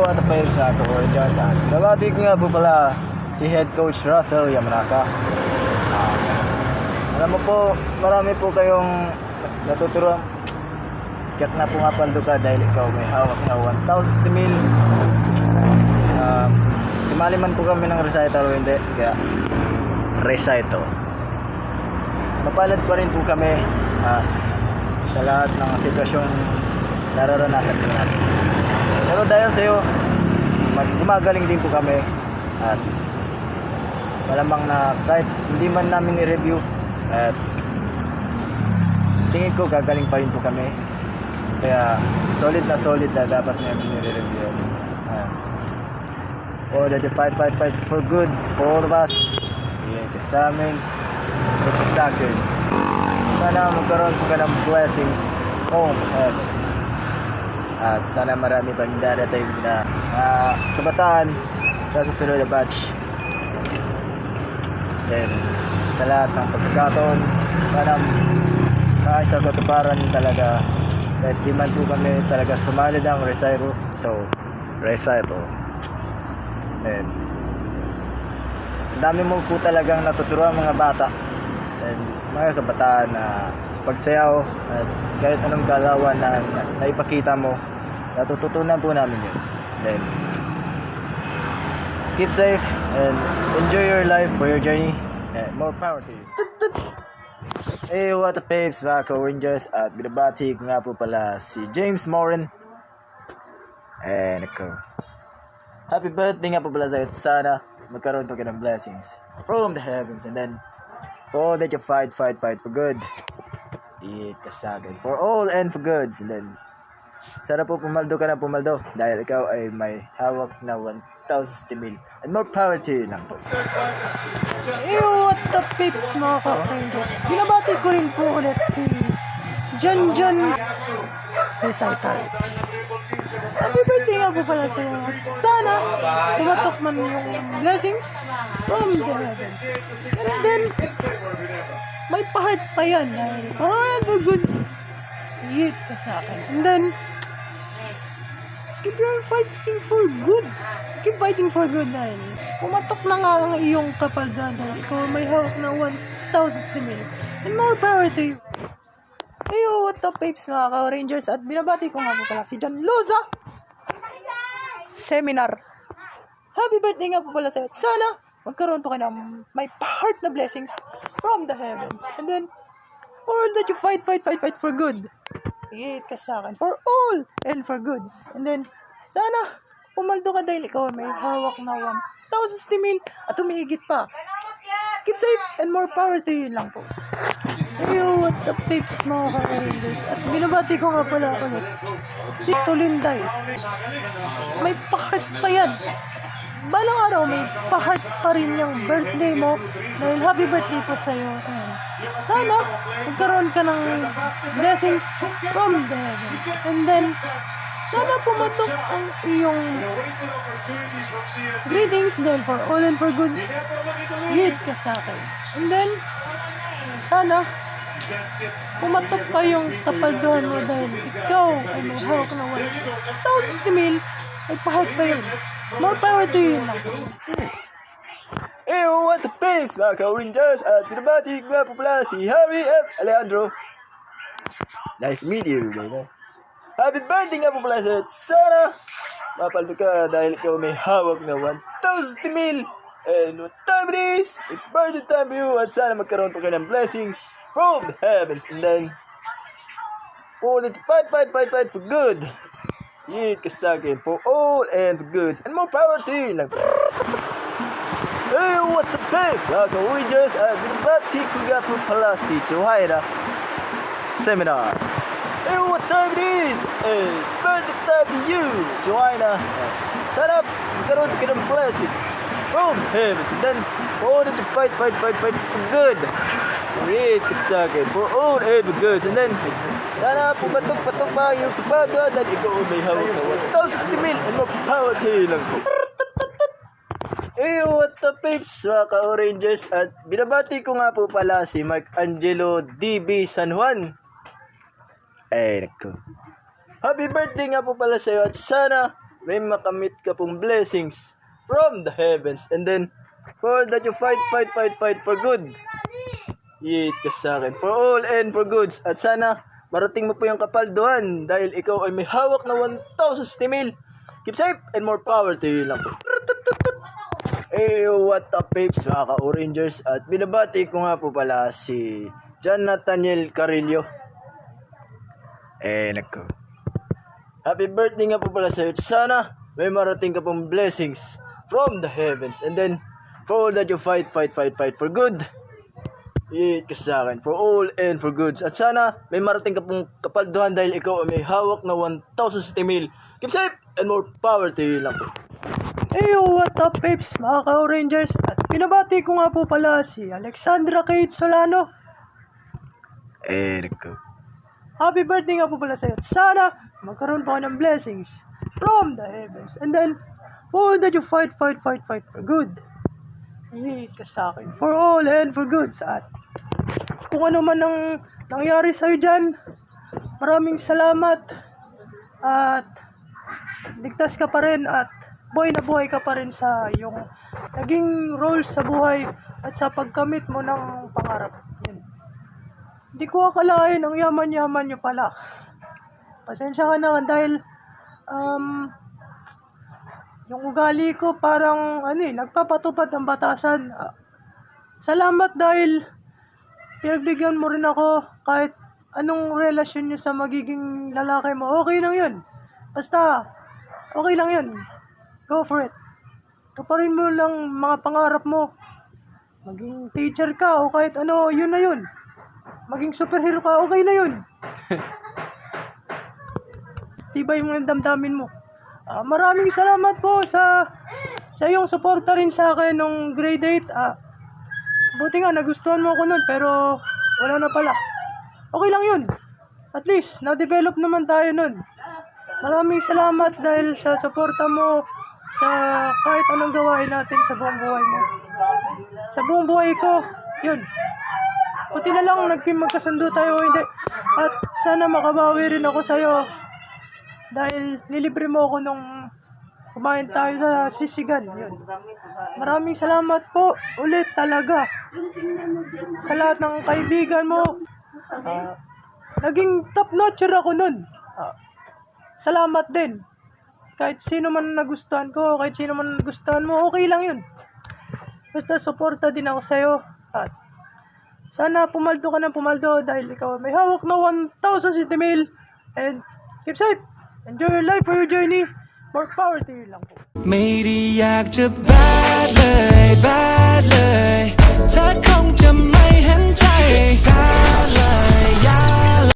what the players sa ako or just nabati ko nga po pala si Head Coach Russell Yamanaka. Alam mo po, marami po kayong natuturuan. Check na po nga paldo ka dahil ikaw may hawak na 1,000 mil. Sumali man po kami ng recital o hindi, kaya recital. Mapalad pa rin po kami sa lahat ng sitwasyon nararanasan po natin. Pero dahil sa iyo, gumagaling din po kami at malamang na kahit hindi man namin i-review at tingin ko gagaling pa rin po kami. Kaya solid na dapat namin i-review. Or that you fight for good for all of us. Sa amin, sa akin. Sana magkaroon po ka ng blessings on heavens. At sana marami pang darating na kabataan sa susunod na batch. Then, sa lahat ng pagkakataon, sana sa katuparan talaga. Kahit di man po kami talaga sumali ng recital. So, recital. And ang dami mo po talagang natuturuan mga bata and mga kabataan na sa pagsayaw at kahit anong galawan na naipakita mo, natututunan po namin yun. Then keep safe and enjoy your life for your journey and more power to you. Hey, what up babes, mga ka-Rangers, at binabati ko nga po pala si James Morin and ako. Happy birthday nga po pala sa'yo. Sana magkaroon po ka ng blessings from the heavens, and then for all that you fight for good, it kasagad for all and for goods, and then sana po pumaldo ka na pumaldo dahil ikaw ay may hawak na 1,000 mil and more power to you lang po. What the pips mga ka-Rangers, binabati ko rin po ulit si John Recital. Happy birthday nga po pala sa iyo. Sana pumatok man yung blessings from the heavens. And then may pa-heart pa yan. Alright, for goods. Hit ka sa akin. And then keep your fighting for good. Keep fighting for good dahil pumatok na nga ang iyong kapaldan dahil ikaw may hawak na 1,000 mil. And more power to you. Ayo, what up babes mga ka-Rangers, at binabati ko nga po pala si John Loza Seminar. Happy birthday nga po pala sa'yo. Sana magkaroon po ka ng may heart na blessings from the heavens. And then all that you fight for good, hit ka sa akin for all and for goods. And then sana pumaldo ka dahil ikaw may hawak na 1,000 mil at humihigit pa. Keep safe and more power to you lang po. Ayo, what the pips mga ka-Rangers, at binabati ko nga pala ulit si Tulinday. May pa-heart pa yan. Balang araw may pa-heart pa rin yung birthday mo dahil happy birthday po sa'yo. Sana magkaroon ka ng blessings from the heavens. And then sana pumatok ang iyong greetings dahil for all and for goods, hit ka sa akin. And then sana pumatok pa yung kapalduhan mo dahil ikaw ay may hawak na 1,000 mil, ay pa-heart pa yun. More power to you lang. Hey, what the face mga ka-Rangers, at binabati ko nga po pala si Harry F. Alejandro. Nice to meet you, baby. Happy birthday nga po pala sa'yo. Sana mapaldo ka dahil ikaw may hawak na 1,000 mil. And what time it is? It's birthday time for you. At sana magkaroon po kayo ng blessings from the heavens. And then for the fight for good, hit ka sa akin for all and for goods and more power to you lang. Hey, what the best? Ako, we just binabati ko nga po pala si Johaira Seminar. Hey, what time it is? It's birthday time for you, Johaira. Sana magkaroon po kayo ng blessings from heavens, and then for that you fight for good, hit ka sa akin for all and for goods, and then sana pumatok pa yung kapado at ikaw may hawak na 1,000 mil and more power to you lang po. Hey, what up peeps, mga ka-Rangers, at binabati ko nga po pala si Mark Angelo DB San Juan. Ay, naku. Happy birthday nga po pala sa iyo, at sana may makamit ka pong blessings from the heavens. And then, for all that you fight for good. Yit ka sa akin. For all and for goods. At sana, marating mo po yung kapalduhan dahil ikaw ay may hawak na 1,000 mil. Keep safe and more power to you lang po. Hey, what up peeps, mga ka-Orangers. At binabati ko nga po pala si John Nathaniel Carillo. Nako. Happy birthday nga po pala sa'yo. Sana may marating ka pong blessings from the heavens. And then, for all that you fight for good. Iit ka sa akin. For all and for goods. At sana may marating ka pong kapalduhan dahil ikaw ay may hawak na 1,000 mil. Keep safe and more power to you lang po. Hey, what up peeps, mga ka-Orangers. At pinabati ko nga po pala si Alexandra Kate Solano. Nako. Happy birthday nga po pala sa'yo. Sana magkaroon pa ng blessings from the heavens. And then, for all that you fight for good. Hihit ka sa akin. For all and for good. At kung ano man ang nangyari sa'yo dyan, maraming salamat. At ligtas ka pa rin at buhay na buhay ka pa rin sa iyong naging role sa buhay at sa pagkamit mo ng pangarap. Yun. Hindi ko akalain ang yaman-yaman nyo pala. Pasensya ka na dahil yung ugali ko parang nagpapatupad ng batasan. Salamat dahil pinagbigyan mo rin ako kahit anong relasyon nyo sa magiging lalaki mo. Okay lang yun. Basta, okay lang yun. Go for it. Tuparin mo lang mga pangarap mo. Maging teacher ka o kahit ano, yun na yun. Maging superhero ka, okay na yun. Tibay yung damdamin mo. Maraming salamat po sa iyong suporta rin sa akin nung grade 8. Buti nga, nagustuhan mo ako nun, pero wala na pala. Okay lang yun. At least, na-develop naman tayo nun. Maraming salamat dahil sa suporta mo sa kahit anong gawain natin sa buong buhay mo. Sa buong buhay ko, yun. Buti na lang naging magkasundo tayo o hindi. At sana makabawi rin ako sa'yo. Dahil nilibre mo ako nung kumain tayo sa sisigan. Yun. Maraming salamat po ulit talaga. Sa lahat ng kaibigan mo. Naging top notcher ako nun. Salamat din. Kahit sino man nagustuhan ko, kahit sino man nagustuhan mo, okay lang yun. Basta suporta din ako sa'yo. At sana pumaldo ka ng pumaldo dahil ikaw may hawak na 1,000 mil. And keep safe. Enjoy your life or your journey. More power to you lang po. ไม่ได้อยากจะ bad เลย